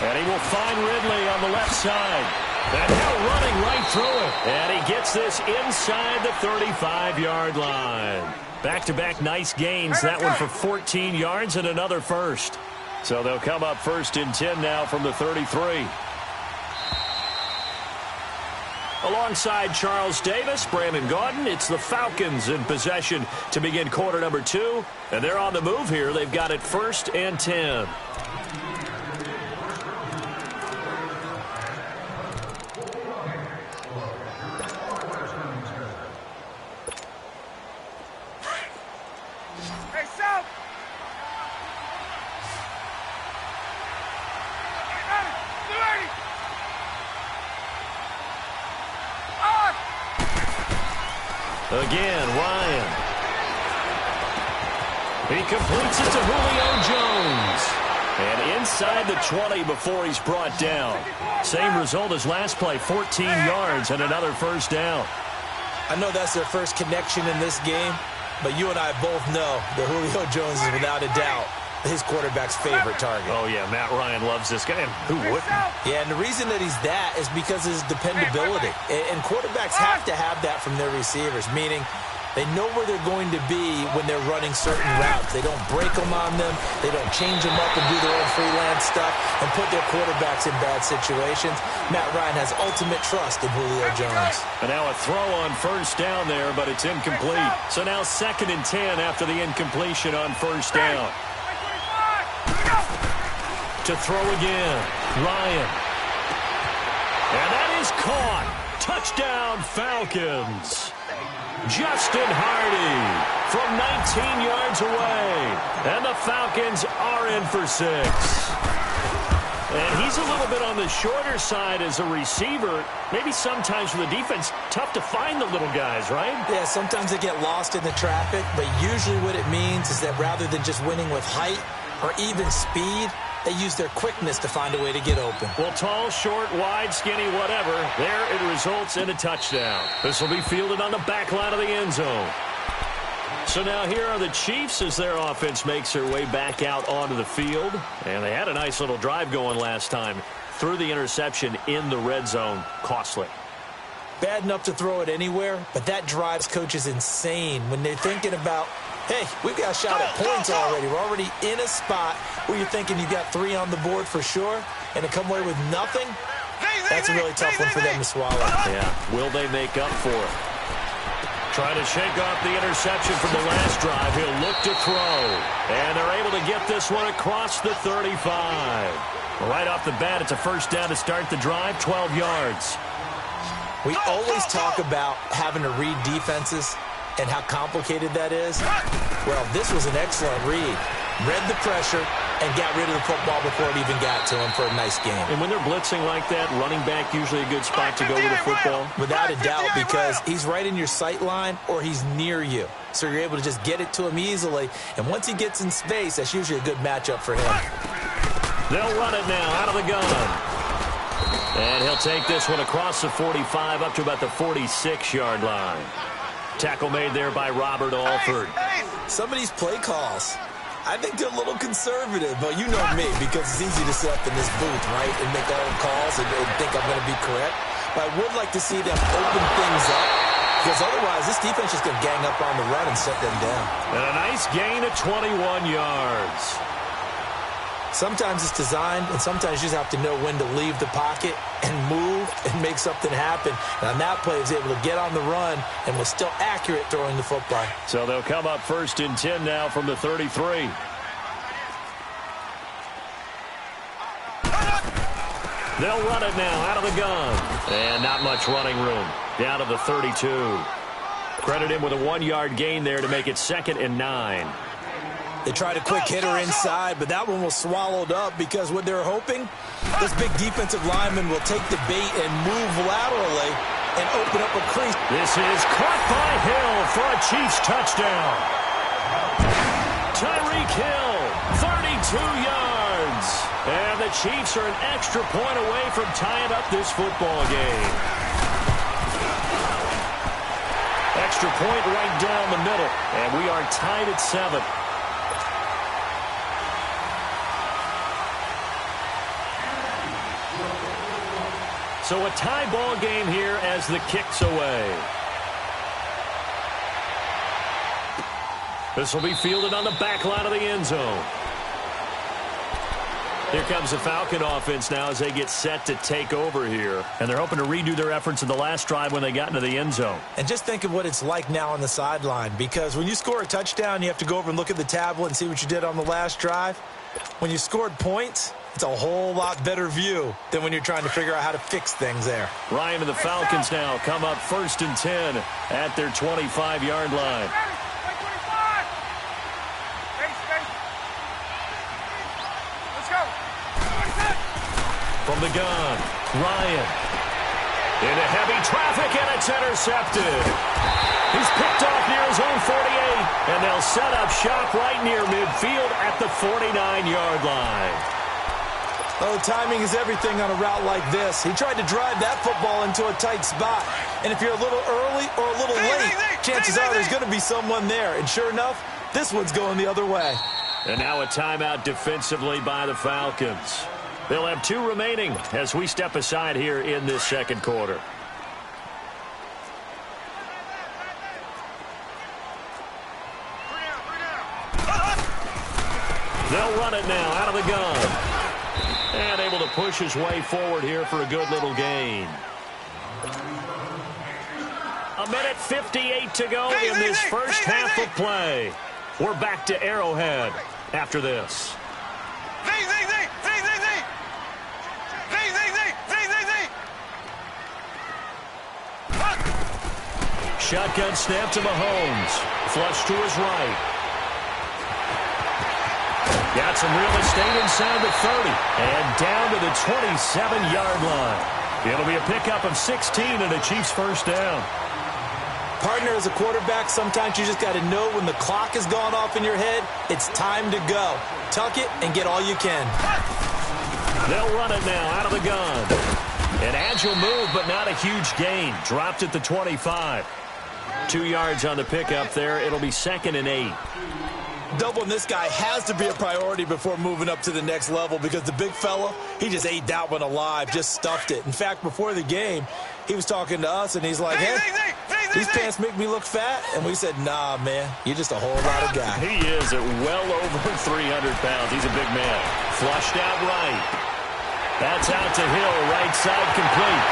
And he will find Ridley on the left side. And now running right through it. And he gets this inside the 35-yard line. Back-to-back nice gains. That one for 14 yards and another first. So they'll come up 1st and 10 now from the 33. Alongside Charles Davis, Brandon Gaudin, it's the Falcons in possession to begin quarter number 2. And they're on the move here. They've got it 1st and 10. Hey, South! Again, Ryan. He completes it to Julio Jones. And inside the 20 before he's brought down. Same result as last play, 14 yards and another first down. I know that's their first connection in this game, but you and I both know that Julio Jones is without a doubt his quarterback's favorite target. Oh, yeah, Matt Ryan loves this guy. Who wouldn't? Yeah, and the reason that he's that is because of his dependability. And quarterbacks have to have that from their receivers, meaning they know where they're going to be when they're running certain routes. They don't break them on them. They don't change them up and do their own freelance stuff and put their quarterbacks in bad situations. Matt Ryan has ultimate trust in Julio Jones. And now a throw on first down there, but it's incomplete. So now 2nd and 10 after the incompletion on first down. To throw again, Ryan. And that is caught. Touchdown, Falcons. Justin Hardy from 19 yards away. And the Falcons are in for 6. And he's a little bit on the shorter side as a receiver. Maybe sometimes for the defense, tough to find the little guys, right? Yeah, sometimes they get lost in the traffic, but usually what it means is that rather than just winning with height or even speed, they use their quickness to find a way to get open. Well, tall, short, wide, skinny, whatever, there it results in a touchdown. This will be fielded on the back line of the end zone. So now here are the Chiefs as their offense makes their way back out onto the field. And they had a nice little drive going last time. Threw the interception in the red zone. Costly. Bad enough to throw it anywhere, but that drives coaches insane when they're thinking about, hey, we've got a shot at points already. We're already in a spot where you're thinking you got 3 on the board for sure, and to come away with nothing, that's a really tough one for them to swallow. Yeah, will they make up for it? Trying to shake off the interception from the last drive. He'll look to throw, and they're able to get this one across the 35. Right off the bat, it's a first down to start the drive, 12 yards. We always talk about having to read defenses and how complicated that is. Well, this was an excellent read. Read the pressure and got rid of the football before it even got to him for a nice game. And when they're blitzing like that, running back usually a good spot to go with the football? Without a doubt, because he's right in your sight line or he's near you. So you're able to just get it to him easily. And once he gets in space, that's usually a good matchup for him. They'll run it now out of the gun. And he'll take this one across the 45 up to about the 46-yard line. Tackle made there by Robert Alford. Some of these play calls, I think they're a little conservative, but you know me, because it's easy to sit up in this booth, right, and make all the calls and think I'm going to be correct. But I would like to see them open things up, because otherwise this defense is going to gang up on the run and shut them down. And a nice gain of 21 yards. Sometimes it's designed, and sometimes you just have to know when to leave the pocket and move and make something happen. And on that play, he was able to get on the run and was still accurate throwing the football. So they'll come up 1st and 10 now from the 33. They'll run it now out of the gun. And not much running room. Down to the 32. Credit him with a 1-yard gain there to make it 2nd and 9. They tried a quick hitter inside, but that one was swallowed up because what they're hoping, this big defensive lineman will take the bait and move laterally and open up a crease. This is caught by Hill for a Chiefs touchdown. Tyreek Hill, 32 yards. And the Chiefs are an extra point away from tying up this football game. Extra point right down the middle, and we are tied at 7. So a tie ball game here as the kick's away. This will be fielded on the back line of the end zone. Here comes the Falcon offense now as they get set to take over here. And they're hoping to redo their efforts in the last drive when they got into the end zone. And just think of what it's like now on the sideline, because when you score a touchdown, you have to go over and look at the tablet and see what you did on the last drive. When you scored points, it's a whole lot better view than when you're trying to figure out how to fix things there. Ryan and the Falcons now come up 1st and 10 at their 25-yard line. From the gun, Ryan. Into heavy traffic, and it's intercepted. He's picked off near his own 48, and they'll set up shop right near midfield at the 49-yard line. Oh, timing is everything on a route like this. He tried to drive that football into a tight spot. And if you're a little early or a little late, chances are there's going to be someone there. And sure enough, this one's going the other way. And now a timeout defensively by the Falcons. They'll have 2 remaining as we step aside here in this second quarter. They'll run it now out of the gun. And able to push his way forward here for a good little gain. 1:58 to go in this first half of play. We're back to Arrowhead after this. Shotgun snap to Mahomes. Flush to his right. Got some real estate inside the 30. And down to the 27-yard line. It'll be a pickup of 16 and a Chiefs first down. Partner, as a quarterback, sometimes you just got to know when the clock has gone off in your head, it's time to go. Tuck it and get all you can. They'll run it now out of the gun. An agile move, but not a huge gain. Dropped at the 25. 2 yards on the pickup there. It'll be 2nd and 8. Doubling this guy has to be a priority before moving up to the next level because the big fella, he just ate that one alive, just stuffed it. In fact, before the game, he was talking to us, and he's like, hey, these pants make me look fat. And we said, nah, man, you're just a whole lot of guy. He is at well over 300 pounds. He's a big man. Flushed out right. That's out to Hill, right side complete.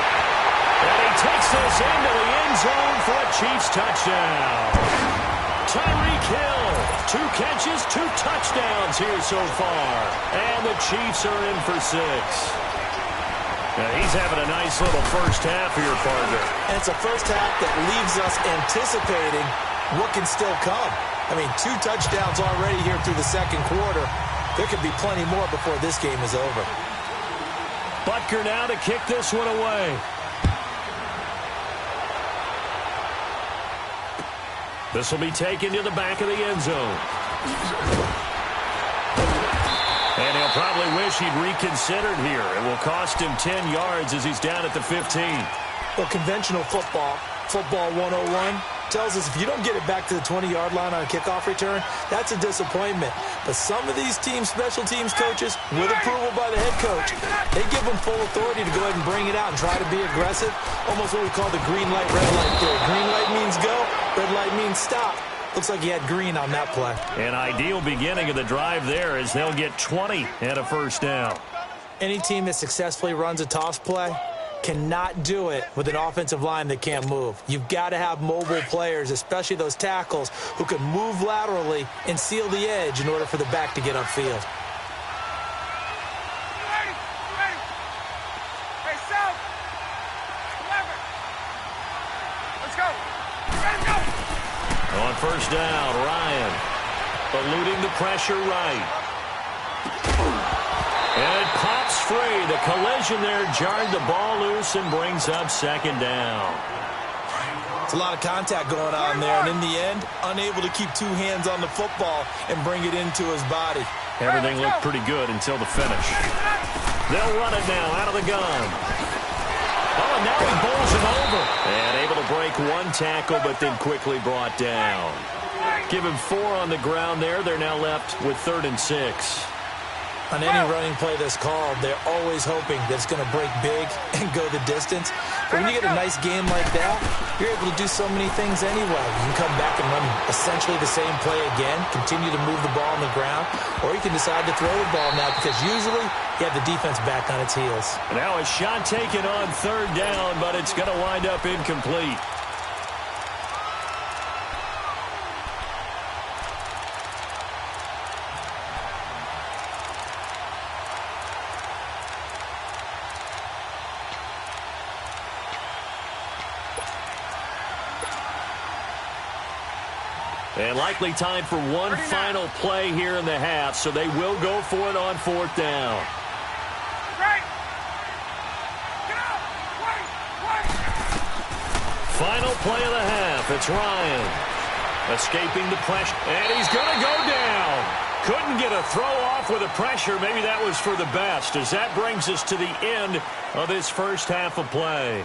And he takes this into the end zone for a Chiefs touchdown. Tyreek Hill, 2 catches, 2 touchdowns here so far. And the Chiefs are in for 6. Now he's having a nice little first half here, partner. And it's a first half that leaves us anticipating what can still come. I mean, 2 touchdowns already here through the second quarter. There could be plenty more before this game is over. Butker now to kick this one away. This will be taken to the back of the end zone. And he'll probably wish he'd reconsidered here. It will cost him 10 yards as he's down at the 15. Well, conventional football 101, tells us if you don't get it back to the 20-yard line on a kickoff return, that's a disappointment. But some of these teams, special teams coaches, with approval by the head coach, they give them full authority to go ahead and bring it out and try to be aggressive. Almost what we call the green light, red light theory. Green light means go, red light means stop. Looks like he had green on that play. An ideal beginning of the drive there as they'll get 20 and a first down. Any team that successfully runs a toss play cannot do it with an offensive line that can't move. You've got to have mobile players, especially those tackles, who can move laterally and seal the edge in order for the back to get upfield. On first down, Ryan eluding the pressure right. And it pops free. The collision there jarred the ball loose and brings up second down. It's a lot of contact going on there, and in the end, unable to keep 2 hands on the football and bring it into his body. Everything looked pretty good until the finish. They'll run it now out of the gun. Oh, and now he bowls him over. And able to break 1 tackle, but then quickly brought down. Give him 4 on the ground there. They're now left with 3rd and 6. On any running play that's called, they're always hoping that it's going to break big and go the distance. But when you get a nice game like that, you're able to do so many things anyway. You can come back and run essentially the same play again, continue to move the ball on the ground, or you can decide to throw the ball now because usually you have the defense back on its heels. Now a shot taken on 3rd down, but it's going to wind up incomplete. And likely time for one final play here in the half, so they will go for it on 4th down. Final play of the half. It's Ryan. Escaping the pressure. And he's going to go down. Couldn't get a throw off with the pressure. Maybe that was for the best, as that brings us to the end of this first half of play.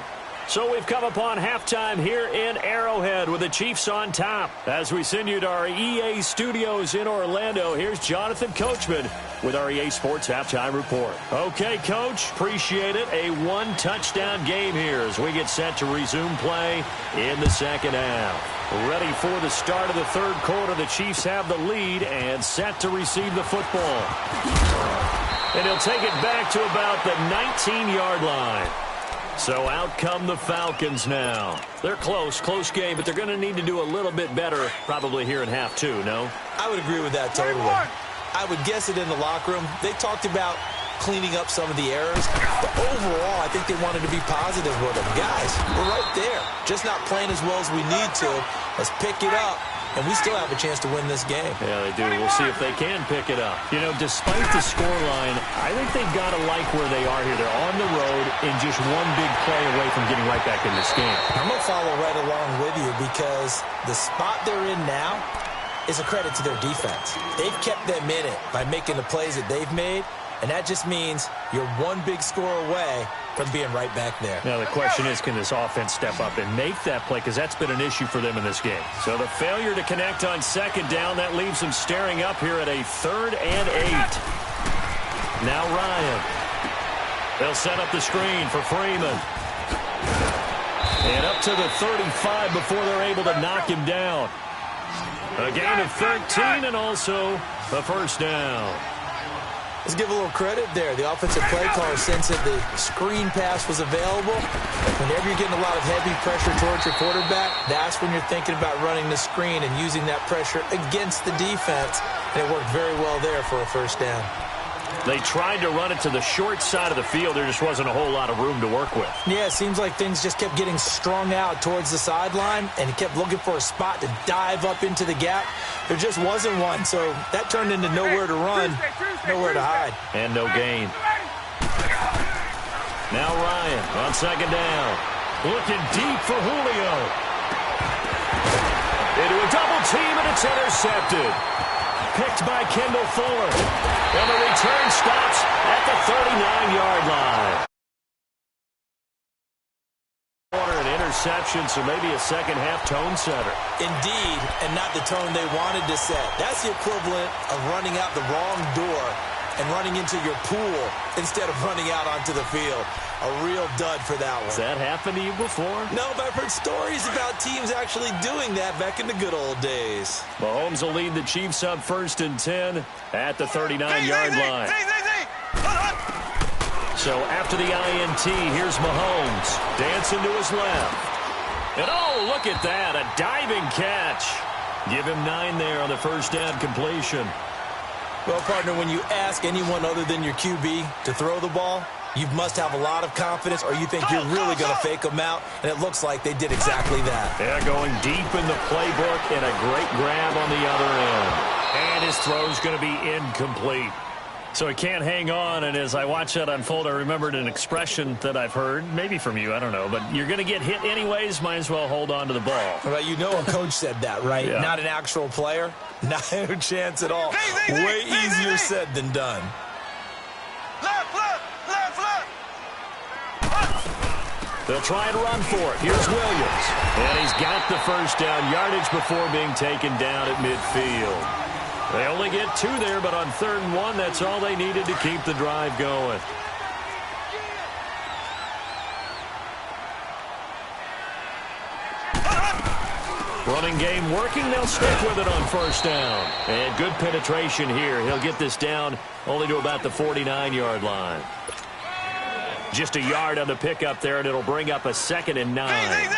So we've come upon halftime here in Arrowhead with the Chiefs on top. As we send you to our EA studios in Orlando, here's Jonathan Coachman with our EA Sports Halftime Report. Okay, Coach, appreciate it. A one-touchdown game here as we get set to resume play in the second half. Ready for the start of the third quarter. The Chiefs have the lead and set to receive the football. And he'll take it back to about the 19-yard line. So out come the Falcons now. They're close game, but they're going to need to do a little bit better probably here in half two, no? I would agree with that totally. I would guess it in the locker room. They talked about cleaning up some of the errors, but overall, I think they wanted to be positive with them. Guys, we're right there. Just not playing as well as we need to. Let's pick it up, and we still have a chance to win this game. Yeah, they do. We'll see if they can pick it up. You know, despite the scoreline, I think they've got to like where they are here. They're on the road and just one big play away from getting right back in this game. I'm going to follow right along with you because the spot they're in now is a credit to their defense. They've kept them in it by making the plays that they've made, and that just means you're one big score away from being right back there. Now, the question is, can this offense step up and make that play? Because that's been an issue for them in this game. So the failure to connect on second down, that leaves them staring up here at a 3rd and 8. Now Ryan. They'll set up the screen for Freeman. And up to the 35 before they're able to knock him down. A gain of 13 and also a first down. Let's give a little credit there. The offensive play caller sensed that the screen pass was available. Whenever you're getting a lot of heavy pressure towards your quarterback, that's when you're thinking about running the screen and using that pressure against the defense. And it worked very well there for a first down. They tried to run it to the short side of the field. There just wasn't a whole lot of room to work with. Yeah, it seems like things just kept getting strung out towards the sideline, and he kept looking for a spot to dive up into the gap. There just wasn't one, so that turned into nowhere to run, nowhere to hide. And no gain. Now Ryan on second down. Looking deep for Julio. Into a double team, and it's intercepted. Picked by Kendall Fuller. And the return stops at the 39-yard line. An interception, so maybe a second-half tone setter. Indeed, and not the tone they wanted to set. That's the equivalent of running out the wrong door and running into your pool instead of running out onto the field. A real dud for that one. Has that happened to you before? No, but I've heard stories about teams actually doing that back in the good old days. Mahomes will lead the Chiefs up 1st and 10 at the 39-yard line. So after the INT, here's Mahomes. Dancing to his left. And oh, look at that, a diving catch. Give him 9 there on the first down completion. Well, partner, when you ask anyone other than your QB to throw the ball, you must have a lot of confidence or you think you're really going to fake them out, and it looks like they did exactly that. They're going deep in the playbook and a great grab on the other end. And his throw's going to be incomplete. So he can't hang on, and as I watch that unfold, I remembered an expression that I've heard, maybe from you, I don't know, but you're going to get hit anyways, might as well hold on to the ball. Well, you know a coach said that, right? Yeah. Not an actual player. Not a chance at all. Way easier said than done. They'll try and run for it. Here's Williams. And he's got the first down yardage before being taken down at midfield. They only get 2 there, but on 3rd and 1, that's all they needed to keep the drive going. Running game working. They'll stick with it on first down. And good penetration here. He'll get this down only to about the 49-yard line. Just a yard on the pickup there, and it'll bring up a 2nd and 9.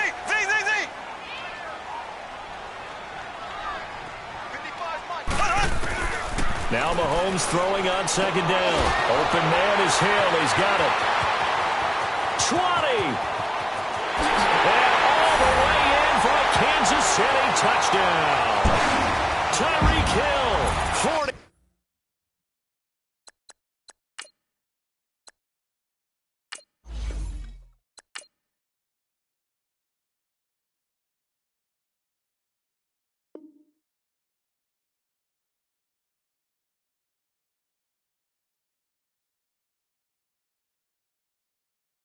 Now Mahomes throwing on second down. Open man is Hill. He's got it. 20. And all the way in for a Kansas City touchdown. Tyreek Hill